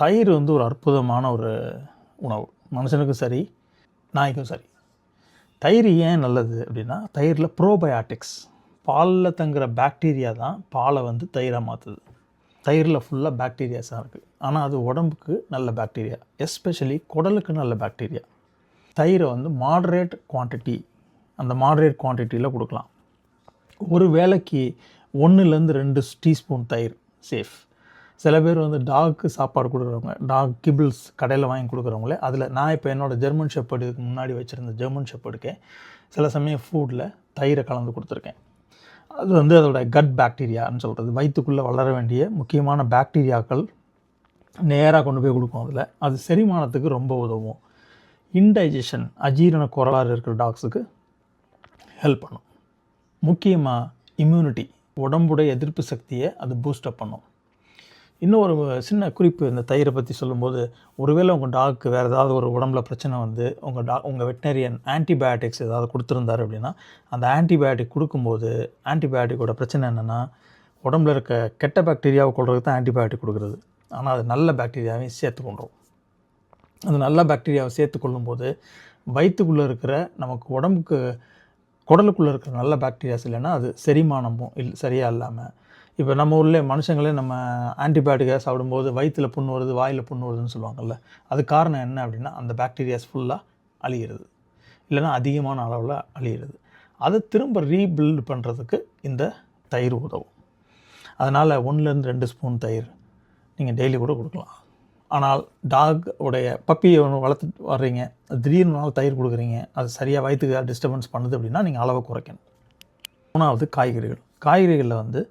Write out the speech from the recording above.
தயிர் வந்து ஒரு அற்புதமான ஒரு உணவு. மனுஷனுக்கும் சரி, நாய்க்கும் சரி. தயிர் ஏன் நல்லது அப்படின்னா, தயிரில் ப்ரோபயாட்டிக்ஸ், பாலில் தங்குற பாக்டீரியா தான் பாலை வந்து தயிராக மாற்றுது. தயிரில் ஃபுல்லாக பாக்டீரியாஸாக இருக்குது. ஆனால் அது உடம்புக்கு நல்ல பாக்டீரியா, எஸ்பெஷலி குடலுக்கு நல்ல பாக்டீரியா. தயிரை வந்து மாடரேட் குவான்டிட்டி, அந்த மாடரேட் குவான்டிட்டியில் கொடுக்கலாம். ஒரு வேளைக்கு 1-2 டீஸ்பூன் தயிர் சேஃப். சில பேர் வந்து டாக்கு சாப்பாடு கொடுக்குறவங்க, டாக் கிபிள்ஸ் கடையில் வாங்கி கொடுக்குறவங்களே, அதில் நான் இப்போ என்னோடய ஜெர்மன் ஷெப்பர்டு இதுக்கு முன்னாடி வச்சுருந்த ஜெர்மன் ஷெப்பர்டுக்கே சில சமயம் ஃபுட்டில் தயிரை கலந்து கொடுத்துருக்கேன். அது வந்து அதோட கட் பாக்டீரியான்னு சொல்கிறது, வயிற்றுக்குள்ளே வளர வேண்டிய முக்கியமான பாக்டீரியாக்கள் நேராக கொண்டு போய் கொடுக்கும். அதில் அது செரிமானத்துக்கு ரொம்ப உதவும். இன்டைஜஷன், அஜீரண கோளாறு இருக்கிற டாக்ஸுக்கு ஹெல்ப் பண்ணும். முக்கியமாக இம்யூனிட்டி, உடம்புடைய எதிர்ப்பு சக்தியை அது பூஸ்டப் பண்ணும். இன்னும் ஒரு சின்ன குறிப்பு இந்த தயிரை பற்றி சொல்லும்போது, ஒருவேளை உங்கள் டாக்கு வேறு ஏதாவது ஒரு உடம்புல பிரச்சனை வந்து உங்கள் வெட்டினரியன் ஆன்டிபயோட்டிக்ஸ் ஏதாவது கொடுத்துருந்தாரு அப்படின்னா, அந்த ஆன்டிபயோட்டிக் கொடுக்கும்போது ஆன்டிபயோட்டிக்கோட பிரச்சனை என்னென்னா, உடம்புல இருக்க கெட்ட பாக்டீரியாவை கொள்றதுக்கு தான் ஆன்டிபயோட்டிக் கொடுக்குறது. ஆனால் அது நல்ல பாக்டீரியாவையும் சேர்த்து கொள்கிறோம். அந்த நல்ல பாக்டீரியாவை சேர்த்து கொள்ளும்போது வயிற்றுக்குள்ளே இருக்கிற நமக்கு உடம்புக்கு குடலுக்குள்ளே இருக்கிற நல்ல பாக்டீரியாஸ் இல்லைன்னா அது செரிமானமும் சரியாக இல்லாமல், இப்போ நம்ம ஊரில் மனுஷங்களே நம்ம ஆன்டிபயோட்டிக்காக சாப்பிடும்போது வயிற்றில் புண்ணு வருது, வாயில் புண்ணு வருதுன்னு சொல்லுவாங்கள்ல, அது காரணம் என்ன அப்படின்னா அந்த பாக்டீரியாஸ் ஃபுல்லாக அழியிறது, இல்லைன்னா அதிகமான அளவில் அழியிறது. அதை திரும்ப ரீபில்டு பண்ணுறதுக்கு இந்த தயிர் உதவும். அதனால் 1-2 ஸ்பூன் தயிர் நீங்கள் டெய்லி கூட கொடுக்கலாம். ஆனால் டாக் உடைய பப்பியை ஒன்று வளர்த்துட்டு வர்றீங்க, திடீர்னு நாள் தயிர் கொடுக்குறீங்க, அது சரியாக வயிற்றுக்கு டிஸ்டர்பன்ஸ் பண்ணுது அப்படின்னா நீங்கள் அளவை குறைக்கணும். 3வது காய்கறிகள். காய்கறிகளில் வந்து